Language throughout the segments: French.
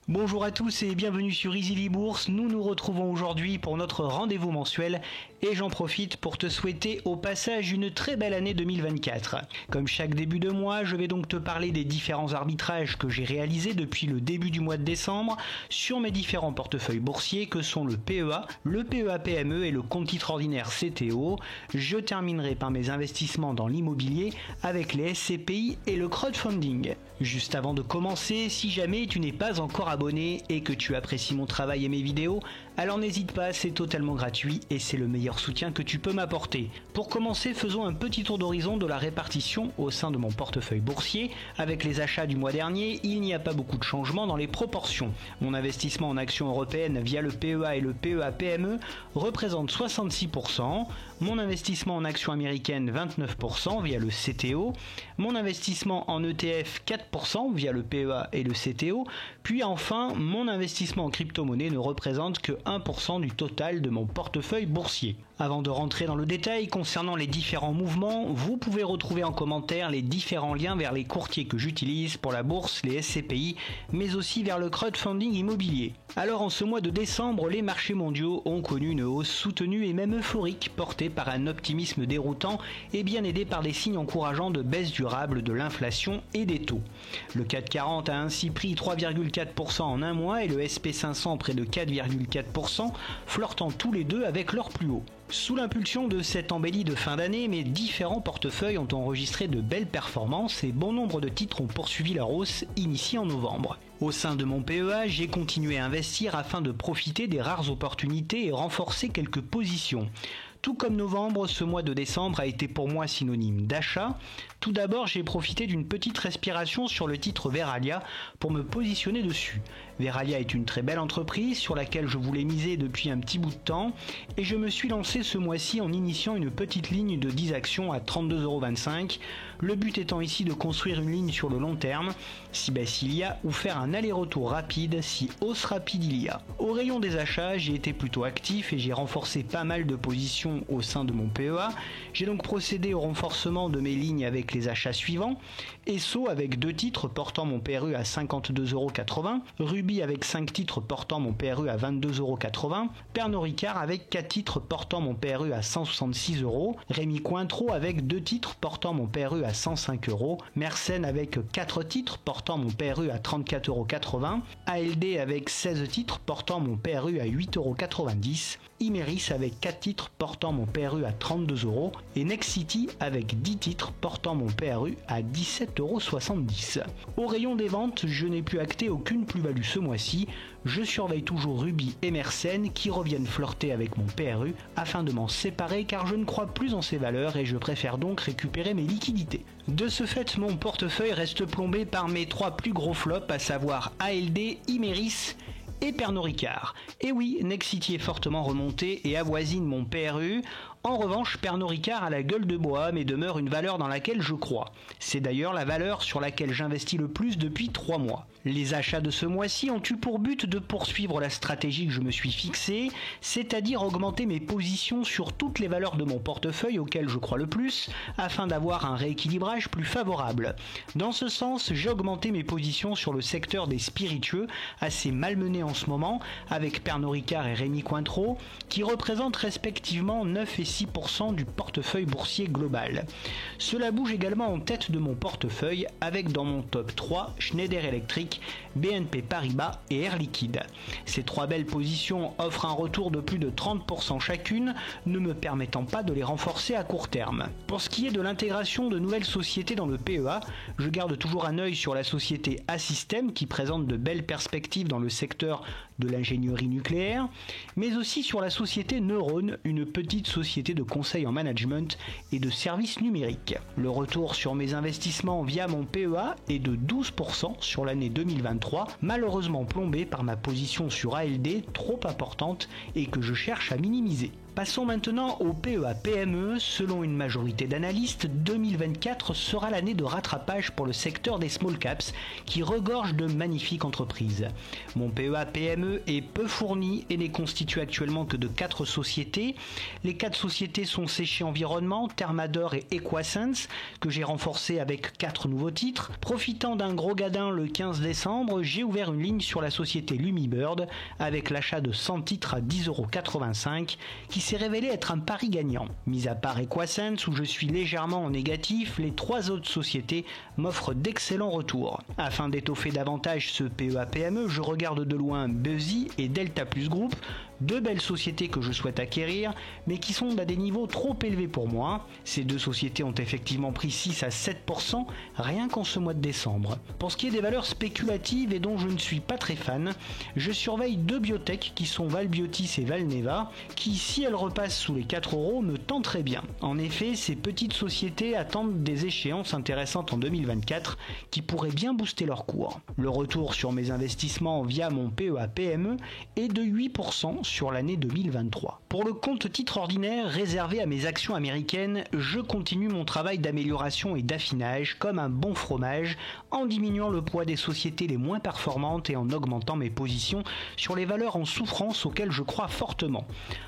Bonjour à tous et bienvenue sur Easily Bourse. Nous nous retrouvons aujourd'hui pour notre rendez-vous mensuel et j'en profite pour te souhaiter au passage une très belle année 2024. Comme chaque début de mois, je vais donc te parler des différents arbitrages que j'ai réalisés depuis le début du mois de décembre sur mes différents portefeuilles boursiers que sont le PEA, le PEA PME et le compte titre ordinaire CTO. Je terminerai par mes investissements dans l'immobilier avec les SCPI et le crowdfunding. Juste avant de commencer, si jamais tu n'es pas encore abonné et que tu apprécies mon travail et mes vidéos, alors n'hésite pas, c'est totalement gratuit et c'est le meilleur soutien que tu peux m'apporter. Pour commencer, faisons un petit tour d'horizon de la répartition au sein de mon portefeuille boursier. Avec les achats du mois dernier, il n'y a pas beaucoup de changements dans les proportions. Mon investissement en actions européennes via le PEA et le PEA PME représente 66%, mon investissement en actions américaines 29% via le CTO, mon investissement en ETF 4% via le PEA et le CTO, puis enfin, mon investissement en crypto-monnaie ne représente que 1% du total de mon portefeuille boursier. Avant de rentrer dans le détail concernant les différents mouvements, vous pouvez retrouver en commentaire les différents liens vers les courtiers que j'utilise pour la bourse, les SCPI, mais aussi vers le crowdfunding immobilier. Alors en ce mois de décembre, les marchés mondiaux ont connu une hausse soutenue et même euphorique portée par un optimisme déroutant et bien aidé par des signes encourageants de baisse durable de l'inflation et des taux. Le CAC 40 a ainsi pris 3,4% en un mois et le SP500 près de 4,4%, flirtant tous les deux avec leur plus haut. Sous l'impulsion de cette embellie de fin d'année, mes différents portefeuilles ont enregistré de belles performances et bon nombre de titres ont poursuivi leur hausse initiée en novembre. Au sein de mon PEA, j'ai continué à investir afin de profiter des rares opportunités et renforcer quelques positions. Tout comme novembre, ce mois de décembre a été pour moi synonyme d'achat. Tout d'abord, j'ai profité d'une petite respiration sur le titre Verallia pour me positionner dessus. Verallia est une très belle entreprise sur laquelle je voulais miser depuis un petit bout de temps et je me suis lancé ce mois-ci en initiant une petite ligne de 10 actions à 32,25 €. Le but étant ici de construire une ligne sur le long terme, si baisse il y a, ou faire un aller-retour rapide si hausse rapide il y a. Au rayon des achats, j'ai été plutôt actif et j'ai renforcé pas mal de positions au sein de mon PEA. J'ai donc procédé au renforcement de mes lignes avec les achats suivants. Esso avec 2 titres portant mon PRU à 52,80 €, Ruby avec 5 titres portant mon PRU à 22,80 €, Pernod Ricard avec 4 titres portant mon PRU à 166 €, Rémy Cointreau avec 2 titres portant mon PRU à 105 €, Mersenne avec 4 titres portant mon PRU à 34,80 €, ALD avec 16 titres portant mon PRU à 8,90 €, Imeris avec 4 titres portant mon PRU à 32 € et Nexity avec 10 titres portant mon PRU à 17,70 €. Au rayon des ventes, je n'ai pu acter aucune plus-value ce mois-ci. Je surveille toujours Ruby et Mersenne qui reviennent flirter avec mon PRU afin de m'en séparer car je ne crois plus en ces valeurs et je préfère donc récupérer mes liquidités. De ce fait, mon portefeuille reste plombé par mes 3 plus gros flops, à savoir ALD, Imeris et Pernod Ricard. Et oui, Nexity est fortement remonté et avoisine mon PRU. En revanche, Pernod Ricard a la gueule de bois mais demeure une valeur dans laquelle je crois. C'est d'ailleurs la valeur sur laquelle j'investis le plus depuis 3 mois. Les achats de ce mois-ci ont eu pour but de poursuivre la stratégie que je me suis fixée, c'est-à-dire augmenter mes positions sur toutes les valeurs de mon portefeuille auxquelles je crois le plus, afin d'avoir un rééquilibrage plus favorable. Dans ce sens, j'ai augmenté mes positions sur le secteur des spiritueux, assez malmené en ce moment, avec Pernod Ricard et Rémy Cointreau, qui représentent respectivement 9 et 6% du portefeuille boursier global. Cela bouge également en tête de mon portefeuille, avec dans mon top 3 Schneider Electric, BNP Paribas et Air Liquide. Ces 3 belles positions offrent un retour de plus de 30% chacune, ne me permettant pas de les renforcer à court terme. Pour ce qui est de l'intégration de nouvelles sociétés dans le PEA, je garde toujours un œil sur la société A-System qui présente de belles perspectives dans le secteur de l'ingénierie nucléaire, mais aussi sur la société Neurone, une petite société de conseil en management et de services numériques. Le retour sur mes investissements via mon PEA est de 12% sur l'année 2023, malheureusement plombé par ma position sur ALD trop importante et que je cherche à minimiser. Passons maintenant au PEA-PME. Selon une majorité d'analystes, 2024 sera l'année de rattrapage pour le secteur des small caps qui regorge de magnifiques entreprises. Mon PEA-PME est peu fourni et n'est constitué actuellement que de 4 sociétés. Les 4 sociétés sont Séché Environnement, Thermador et Equasense, que j'ai renforcé avec 4 nouveaux titres. Profitant d'un gros gadin le 15 décembre, j'ai ouvert une ligne sur la société Lumibird avec l'achat de 100 titres à 10,85 € qui s'est révélé être un pari gagnant. Mis à part Equasense où je suis légèrement en négatif, les 3 autres sociétés m'offrent d'excellents retours. Afin d'étoffer davantage ce PEA-PME, je regarde de loin Buzzy et Delta Plus Group, 2 belles sociétés que je souhaite acquérir, mais qui sont à des niveaux trop élevés pour moi. Ces 2 sociétés ont effectivement pris 6 à 7% rien qu'en ce mois de décembre. Pour ce qui est des valeurs spéculatives et dont je ne suis pas très fan, je surveille 2 biotech qui sont Valbiotis et Valneva, qui si elles repassent sous les 4 € me tenteraient bien. En effet, ces petites sociétés attendent des échéances intéressantes en 2024 qui pourraient bien booster leur cours. Le retour sur mes investissements via mon PEA-PME est de 8% sur l'année 2023. Pour le compte titre ordinaire réservé à mes actions américaines, je continue mon travail d'amélioration et d'affinage comme un bon fromage en diminuant le poids des sociétés les moins performantes et en augmentant mes positions sur les valeurs en souffrance auxquelles je crois fortement.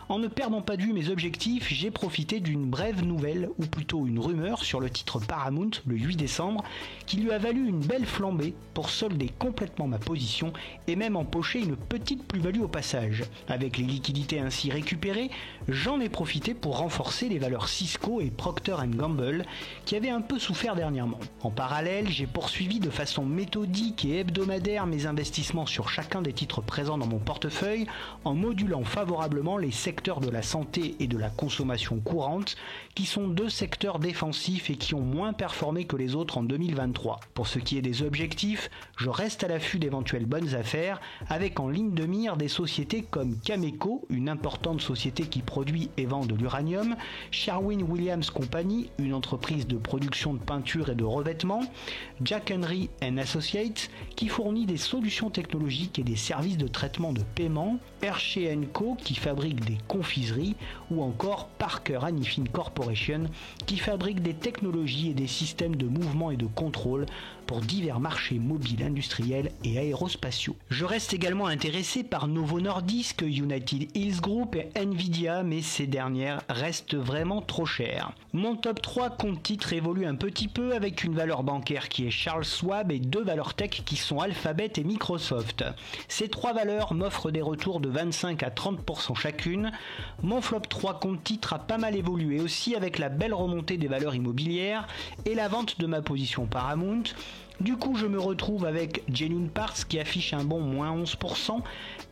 En ne perdant pas de vue mes objectifs, j'ai profité d'une brève nouvelle, ou plutôt une rumeur sur le titre Paramount le 8 décembre, qui lui a valu une belle flambée pour solder complètement ma position et même empocher une petite plus-value au passage. Avec les liquidités ainsi récupérées, j'en ai profité pour renforcer les valeurs Cisco et Procter & Gamble qui avaient un peu souffert dernièrement. En parallèle, j'ai poursuivi de façon méthodique et hebdomadaire mes investissements sur chacun des titres présents dans mon portefeuille en modulant favorablement les secteurs de la santé et de la consommation courante qui sont 2 secteurs défensifs et qui ont moins performé que les autres en 2023. Pour ce qui est des objectifs, je reste à l'affût d'éventuelles bonnes affaires avec en ligne de mire des sociétés comme Cameco, une importante société qui produit et vend de l'uranium, Sherwin-Williams Company, une entreprise de production de peinture et de revêtements, Jack Henry & Associates, qui fournit des solutions technologiques et des services de traitement de paiement, Hershey & Co, qui fabrique des confiseries, ou encore Parker Hannifin Corporation, qui fabrique des technologies et des systèmes de mouvement et de contrôle pour divers marchés mobiles industriels et aérospatiaux. Je reste également intéressé par Novo Nordisk, United Hills Group et Nvidia, mais ces dernières restent vraiment trop chères. Mon top 3 compte titres évolue un petit peu avec une valeur bancaire qui est Charles Schwab et 2 valeurs tech qui sont Alphabet et Microsoft. Ces 3 valeurs m'offrent des retours de 25 à 30% chacune. Mon flop 3 compte titres a pas mal évolué aussi avec la belle remontée des valeurs immobilières et la vente de ma position Paramount. Du coup, je me retrouve avec Genuine Parts qui affiche un bon moins 11%,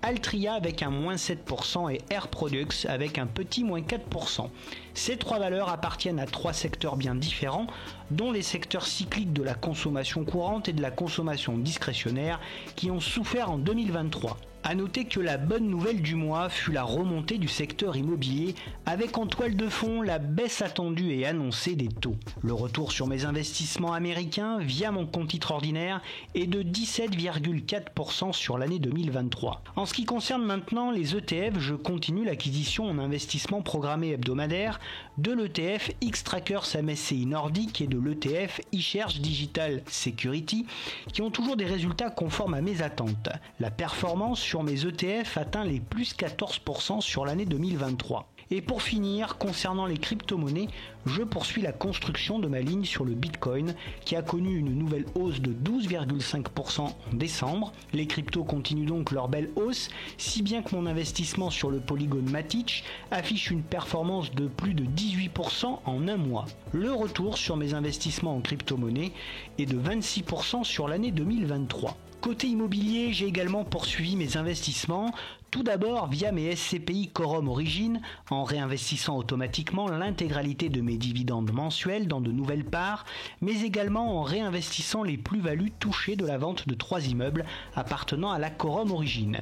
Altria avec un moins 7% et Air Products avec un petit moins 4%. Ces 3 valeurs appartiennent à 3 secteurs bien différents, dont les secteurs cycliques de la consommation courante et de la consommation discrétionnaire qui ont souffert en 2023. A noter que la bonne nouvelle du mois fut la remontée du secteur immobilier avec en toile de fond la baisse attendue et annoncée des taux. Le retour sur mes investissements américains via mon compte titre ordinaire est de 17,4% sur l'année 2023. En ce qui concerne maintenant les ETF, je continue l'acquisition en investissement programmé hebdomadaire de l'ETF X-Trackers MSCI Nordic et de l'ETF eShares Digital Security qui ont toujours des résultats conformes à mes attentes. La performance sur mes ETF atteint les plus 14% sur l'année 2023. Et pour finir, concernant les crypto-monnaies, je poursuis la construction de ma ligne sur le Bitcoin qui a connu une nouvelle hausse de 12,5% en décembre. Les cryptos continuent donc leur belle hausse, si bien que mon investissement sur le polygone Matic affiche une performance de plus de 18% en un mois. Le retour sur mes investissements en crypto-monnaies est de 26% sur l'année 2023. Côté immobilier, j'ai également poursuivi mes investissements, tout d'abord via mes SCPI Quorum Origin, en réinvestissant automatiquement l'intégralité de mes dividendes mensuels dans de nouvelles parts, mais également en réinvestissant les plus-values touchées de la vente de 3 immeubles appartenant à la Quorum Origin.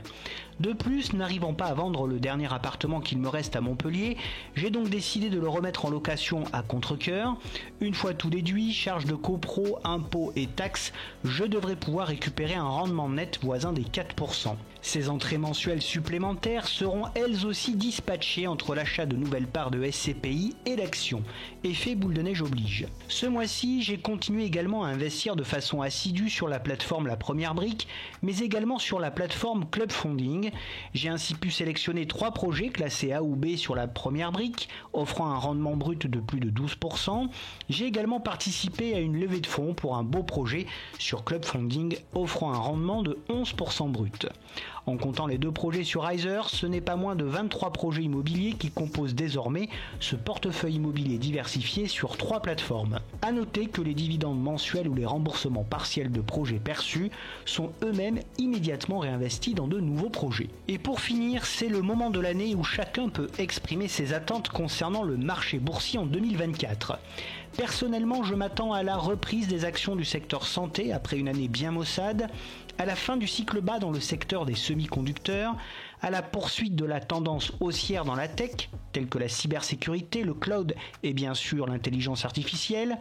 De plus, n'arrivant pas à vendre le dernier appartement qu'il me reste à Montpellier, j'ai donc décidé de le remettre en location à contre-cœur. Une fois tout déduit, charges de copro, impôts et taxes, je devrais pouvoir récupérer un rendement net voisin des 4%. Ces entrées mensuelles supplémentaires seront elles aussi dispatchées entre l'achat de nouvelles parts de SCPI et d'actions. Effet boule de neige oblige. Ce mois-ci, j'ai continué également à investir de façon assidue sur la plateforme La Première Brique, mais également sur la plateforme Club Funding. J'ai ainsi pu sélectionner 3 projets classés A ou B sur La Première Brique, offrant un rendement brut de plus de 12%. J'ai également participé à une levée de fonds pour un beau projet sur Club Funding, offrant un rendement de 11% brut. En comptant les 2 projets sur Riser, ce n'est pas moins de 23 projets immobiliers qui composent désormais ce portefeuille immobilier diversifié sur 3 plateformes. A noter que les dividendes mensuels ou les remboursements partiels de projets perçus sont eux-mêmes immédiatement réinvestis dans de nouveaux projets. Et pour finir, c'est le moment de l'année où chacun peut exprimer ses attentes concernant le marché boursier en 2024. Personnellement, je m'attends à la reprise des actions du secteur santé après une année bien maussade, à la fin du cycle bas dans le secteur des semi-conducteurs, à la poursuite de la tendance haussière dans la tech, telle que la cybersécurité, le cloud et bien sûr l'intelligence artificielle,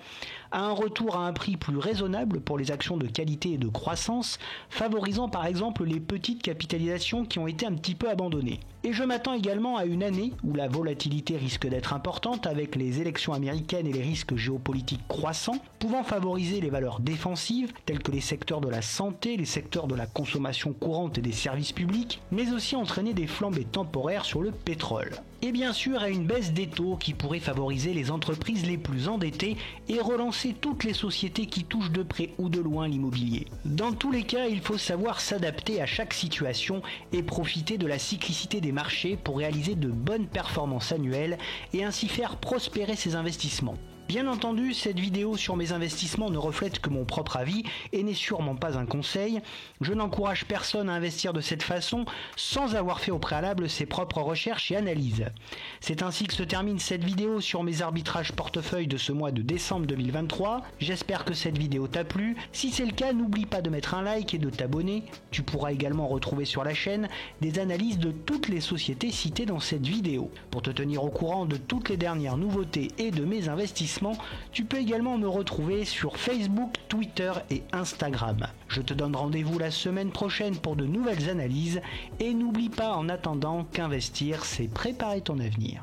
à un retour à un prix plus raisonnable pour les actions de qualité et de croissance, favorisant par exemple les petites capitalisations qui ont été un petit peu abandonnées. Et je m'attends également à une année où la volatilité risque d'être importante avec les élections américaines et les risques géopolitiques croissants, pouvant favoriser les valeurs défensives telles que les secteurs de la santé, les secteurs de la consommation courante et des services publics, mais aussi entraîner des flambées temporaires sur le pétrole. Et bien sûr à une baisse des taux qui pourrait favoriser les entreprises les plus endettées et relancer toutes les sociétés qui touchent de près ou de loin l'immobilier. Dans tous les cas, il faut savoir s'adapter à chaque situation et profiter de la cyclicité des marchés pour réaliser de bonnes performances annuelles et ainsi faire prospérer ses investissements. Bien entendu, cette vidéo sur mes investissements ne reflète que mon propre avis et n'est sûrement pas un conseil. Je n'encourage personne à investir de cette façon sans avoir fait au préalable ses propres recherches et analyses. C'est ainsi que se termine cette vidéo sur mes arbitrages portefeuille de ce mois de décembre 2023. J'espère que cette vidéo t'a plu. Si c'est le cas, n'oublie pas de mettre un like et de t'abonner. Tu pourras également retrouver sur la chaîne des analyses de toutes les sociétés citées dans cette vidéo. Pour te tenir au courant de toutes les dernières nouveautés et de mes investissements, tu peux également me retrouver sur Facebook, Twitter et Instagram. Je te donne rendez-vous la semaine prochaine pour de nouvelles analyses et n'oublie pas en attendant qu'investir, c'est préparer ton avenir.